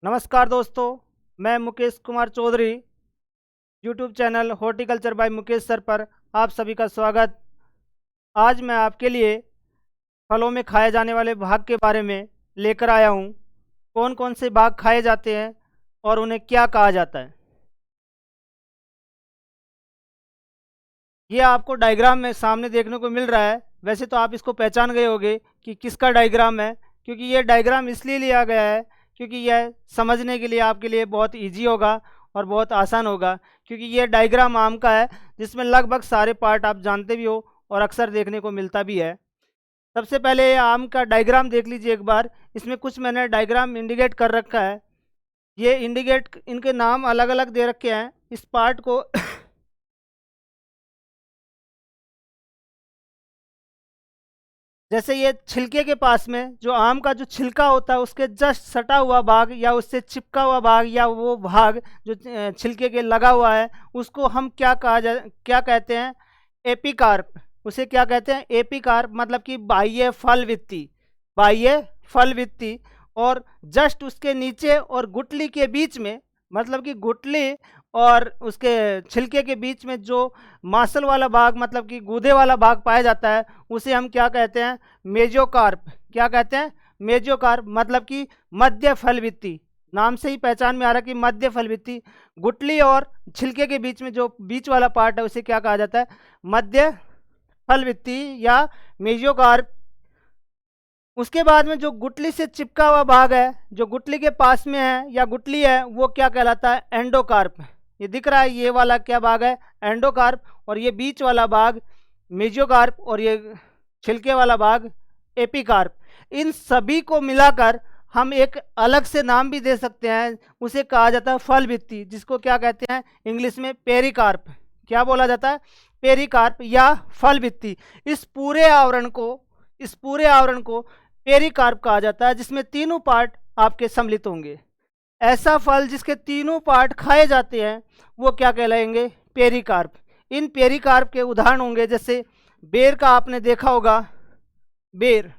नमस्कार दोस्तों, मैं Mukesh Kumar Chaudhary. YouTube channel horticulture by Mukesh sir पर आप सभी का स्वागत। आज मैं आपके लिए फलों में खाए जाने वाले भाग के बारे में लेकर आया हूँ। कौन कौन से भाग खाए जाते हैं और उन्हें क्या कहा जाता है। ये आपको डायग्राम में सामने देखने को मिल रहा है। वैसे तो आप इसको पहचान गए होंगे कि किसका डायग्राम है, क्योंकि ये डायग्राम इसलिए लिया गया है क्योंकि यह समझने के लिए आपके लिए बहुत इजी होगा और बहुत आसान होगा। क्योंकि ये डायग्राम आम का है जिसमें लगभग सारे पार्ट आप जानते भी हो और अक्सर देखने को मिलता भी है। सबसे पहले ये आम का डायग्राम देख लीजिए एक बार। इसमें कुछ मैंने डायग्राम इंडिकेट कर रखा है। ये इंडिकेट, इनके नाम अलग अलग दे रखे हैं। इस पार्ट को जैसे ये छिलके के पास में जो आम का जो छिलका होता है उसके जस्ट सटा हुआ भाग या उससे चिपका हुआ भाग या वो भाग जो छिलके के लगा हुआ है उसको हम क्या कहते हैं, एपिकार्प। उसे क्या कहते हैं, एपिकार्प। मतलब कि बाह्य फल वित्ती, बाह्य फल वित्ती। और जस्ट उसके नीचे और गुठली के बीच में, मतलब कि गुठली और उसके छिलके के बीच में जो मांसल वाला भाग, मतलब कि गूदे वाला भाग पाया जाता है उसे हम क्या कहते हैं, मेजोकार्प। क्या कहते हैं, मेजोकार्प। मतलब कि मध्य फल वित्ती। नाम से ही पहचान में आ रहा है कि मध्य फल वित्ती। गुठली और छिलके के बीच में जो बीच वाला पार्ट है उसे क्या कहा जाता है, मध्य फल वित्ती या मेजोकार्प। उसके बाद में जो गुठली से चिपका हुआ भाग है, जो गुठली के पास में है या गुठली है, वो क्या कहलाता है, एंडोकार्प। ये दिख रहा है, ये वाला क्या भाग है, एंडोकार्प। और ये बीच वाला भाग मेजोकार्प और ये छिलके वाला भाग एपिकार्प। इन सभी को मिलाकर हम एक अलग से नाम भी दे सकते हैं, उसे कहा जाता है फल वित्ती, जिसको क्या कहते हैं इंग्लिश में पेरिकार्प। क्या बोला जाता है, पेरिकार्प या फल वित्ती। इस पूरे आवरण को पेरिकार्प कहा जाता है, जिसमें तीनों पार्ट आपके सम्मिलित होंगे। ऐसा फल जिसके तीनों पार्ट खाए जाते हैं वो क्या कहलाएंगे, पेरिकार्प। इन पेरिकार्प के उदाहरण होंगे, जैसे बेर का आपने देखा होगा। बेर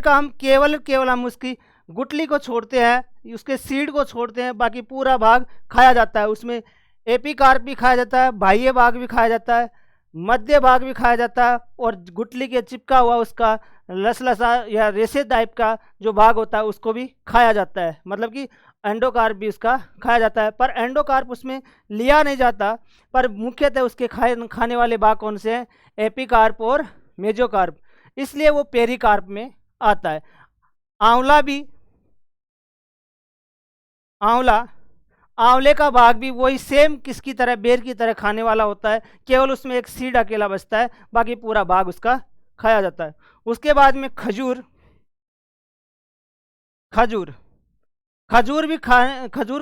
का हम केवल हम उसकी गुठली को छोड़ते हैं, उसके सीड को छोड़ते हैं, बाकी पूरा भाग खाया जाता है। उसमें एपिकार्प भी खाया जाता है, बाह्य भाग भी खाया जाता है, मध्य भाग भी खाया जाता है, और गुठली के चिपका हुआ उसका लसलसा या रेशे टाइप का जो भाग होता है उसको भी खाया जाता है। मतलब कि एंडोकार्प भी उसका खाया जाता है, पर एंडोकार्प उसमें लिया नहीं जाता। पर मुख्यतः उसके खाने वाले भाग कौन से हैं, एपिकार्प और मेजोकार्प। इसलिए वो पेरिकार्प में आता है। आंवले का भाग भी वही सेम किसकी तरह, बेर की तरह खाने वाला होता है। केवल उसमें एक सीड अकेला बचता है, बाकी पूरा भाग उसका खाया जाता है। उसके बाद में खजूर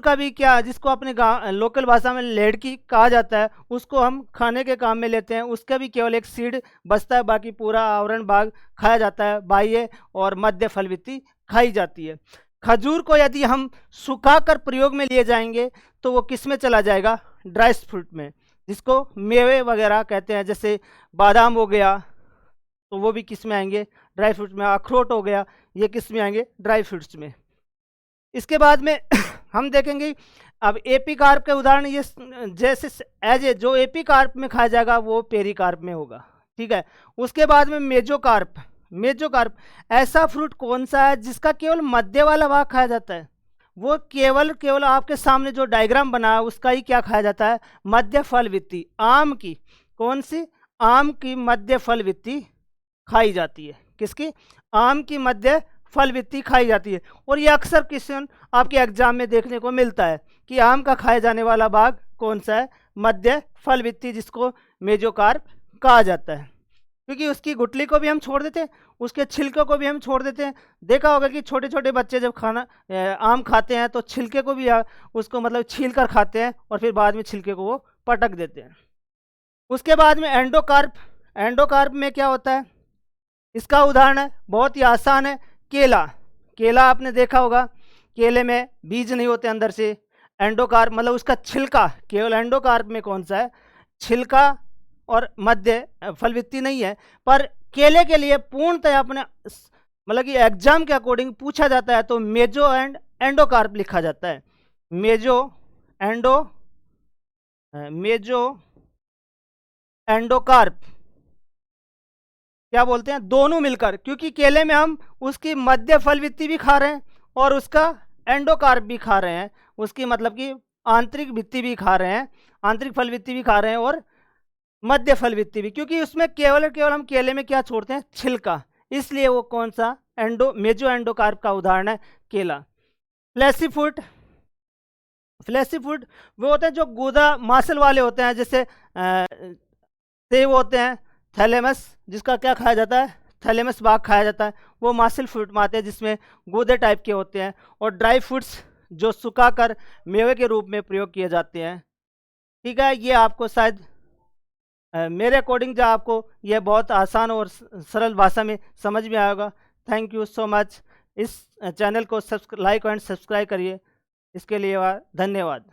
का भी क्या, जिसको अपने गाँव लोकल भाषा में लेड़की कहा जाता है, उसको हम खाने के काम में लेते हैं। उसका भी केवल एक सीड बचता है, बाकी पूरा आवरण भाग खाया जाता है। बाह्य और मध्य फल वित्ती खाई जाती है। खजूर को यदि हम सुखाकर प्रयोग में लिए जाएंगे तो वो किस में चला जाएगा, ड्राई फ्रूट में, जिसको मेवे वगैरह कहते हैं। जैसे बादाम हो गया तो वो भी किस में आएंगे, ड्राई फ्रूट में। अखरोट हो गया, ये किस में आएंगे, ड्राई फ्रूट्स में। इसके बाद में हम देखेंगे अब एपिकार्प के उदाहरण। ये जैसे जो एपिकार्प में खाया जाएगा वो पेरिकार्प में होगा, ठीक है। उसके बाद में मेजोकार्प ऐसा फ्रूट कौन सा है जिसका केवल मध्य वाला भाग खाया जाता है। वो केवल आपके सामने जो डायग्राम बना है उसका ही क्या खाया जाता है, मध्य फल वित्ती। आम की कौन सी, आम की मध्य फल वित्ती खाई जाती है। किसकी, आम की मध्य फल वित्ती खाई जाती है। और ये अक्सर क्वेश्चन आपके एग्जाम में देखने को मिलता है कि आम का खाए जाने वाला भाग कौन सा है, मध्य फल वित्ती, जिसको मेजोकार्प कहा जाता है। क्योंकि उसकी गुठली को भी हम छोड़ देते हैं, उसके छिलके को भी हम छोड़ देते हैं। देखा होगा कि छोटे छोटे बच्चे जब आम खाते हैं तो छिलके को भी उसको मतलब छील कर खाते हैं और फिर बाद में छिलके को वो पटक देते हैं। उसके बाद में एंडोकार्प में क्या होता है, इसका उदाहरण है, बहुत ही आसान है, केला आपने देखा होगा। केले में बीज नहीं होते अंदर से। एंडोकार्प मतलब उसका छिलका, केवल एंडोकार्प में कौन सा है, छिलका और मध्य फल वित्ती नहीं है। पर केले के लिए पूर्णतः अपने मतलब कि एग्जाम के अकॉर्डिंग पूछा जाता है तो मेजो एंड एंडोकार्प लिखा जाता है। मेजो एंडोकार्प क्या बोलते हैं, दोनों मिलकर, क्योंकि केले में हम उसकी मध्य फल वित्ती भी खा रहे हैं और उसका एंडोकार्प भी खा रहे हैं, उसकी मतलब कि आंतरिक वित्ती भी खा रहे हैं, आंतरिक फल वित्ती भी खा रहे हैं और मध्य फल वित्ती भी, क्योंकि उसमें केवल हम केले में क्या छोड़ते हैं, छिलका, इसलिए वो कौन सा मेजो एंडोकार्प का उदाहरण है केला। फ्लैसी फूड वो होते हैं जो गूदा मांसल वाले होते हैं, जैसे सेब होते हैं, थैलेमस जिसका क्या खाया जाता है, थैलेमस भाग खाया जाता है, वो मांसल फ्रूट में आते हैं जिसमें गूदे टाइप के होते हैं। और ड्राई फ्रूट्स जो सुखाकर मेवे के रूप में प्रयोग किए जाते हैं। ठीक है, ये आपको शायद मेरे अकॉर्डिंग जो आपको यह बहुत आसान और सरल भाषा में समझ में आएगा। Thank you so much. इस चैनल को लाइक एंड सब्सक्राइब करिए, इसके लिए धन्यवाद।